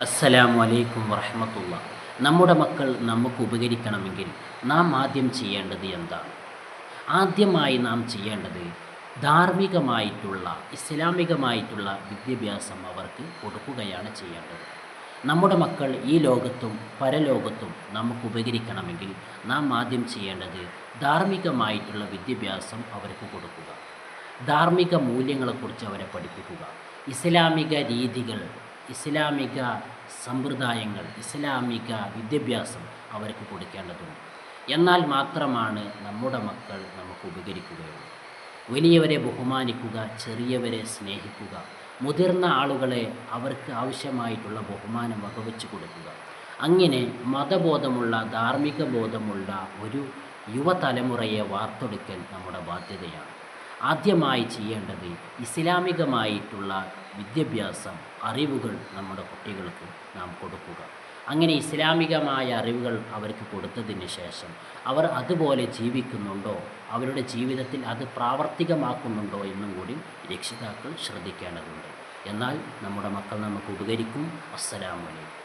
അസ്സലാമു അലൈക്കും വറഹ്മത്തുള്ള. നമ്മുടെ മക്കൾ നമുക്ക് ഉപകരിക്കണമെങ്കിൽ നാം ആദ്യം ചെയ്യേണ്ടത് എന്താണ്? ആദ്യമായി നാം ചെയ്യേണ്ടത് ധാർമ്മികമായിട്ടുള്ള ഇസ്ലാമികമായിട്ടുള്ള വിദ്യാഭ്യാസം അവർക്ക് കൊടുക്കുകയാണ് ചെയ്യേണ്ടത്. നമ്മുടെ മക്കൾ ഈ ലോകത്തും പരലോകത്തും നമുക്ക് ഉപകരിക്കണമെങ്കിൽ നാം ആദ്യം ചെയ്യേണ്ടത് ധാർമ്മികമായിട്ടുള്ള വിദ്യാഭ്യാസം അവർക്ക് കൊടുക്കുക. ധാർമ്മിക മൂല്യങ്ങളെക്കുറിച്ച് അവരെ പഠിപ്പിക്കുക. ഇസ്ലാമിക രീതികൾ, ഇസ്ലാമിക സമ്പ്രദായങ്ങൾ, ഇസ്ലാമിക വിദ്യാഭ്യാസം അവർക്ക് കൊടുക്കേണ്ടതുണ്ട്. എന്നാൽ മാത്രമാണ് നമ്മുടെ മക്കൾ നമുക്ക് ഉപകരിക്കുകയുള്ളൂ. വലിയവരെ ബഹുമാനിക്കുക, ചെറിയവരെ സ്നേഹിക്കുക, മുതിർന്ന ആളുകളെ അവർക്ക് ആവശ്യമായിട്ടുള്ള ബഹുമാനം വകവെച്ച് കൊടുക്കുക. അങ്ങനെ മതബോധമുള്ള, ധാർമ്മിക ബോധമുള്ള ഒരു യുവതലമുറയെ വാർത്തെടുക്കൽ നമ്മുടെ ബാധ്യതയാണ്. ആദ്യമായി ചെയ്യേണ്ടത് ഇസ്ലാമികമായിട്ടുള്ള വിദ്യാഭ്യാസം, അറിവുകൾ നമ്മുടെ കുട്ടികൾക്ക് നാം കൊടുക്കുക. അങ്ങനെ ഇസ്ലാമികമായ അറിവുകൾ അവർക്ക് കൊടുത്തതിന് ശേഷം അവർ അതുപോലെ ജീവിക്കുന്നുണ്ടോ, അവരുടെ ജീവിതത്തിൽ അത് പ്രാവർത്തികമാക്കുന്നുണ്ടോ എന്നും കൂടി രക്ഷിതാക്കൾ ശ്രദ്ധിക്കേണ്ടതുണ്ട്. എന്നാൽ നമ്മുടെ മക്കൾ നമുക്ക് ഉപകരിക്കും. അസ്സലാമു അലൈക്കും.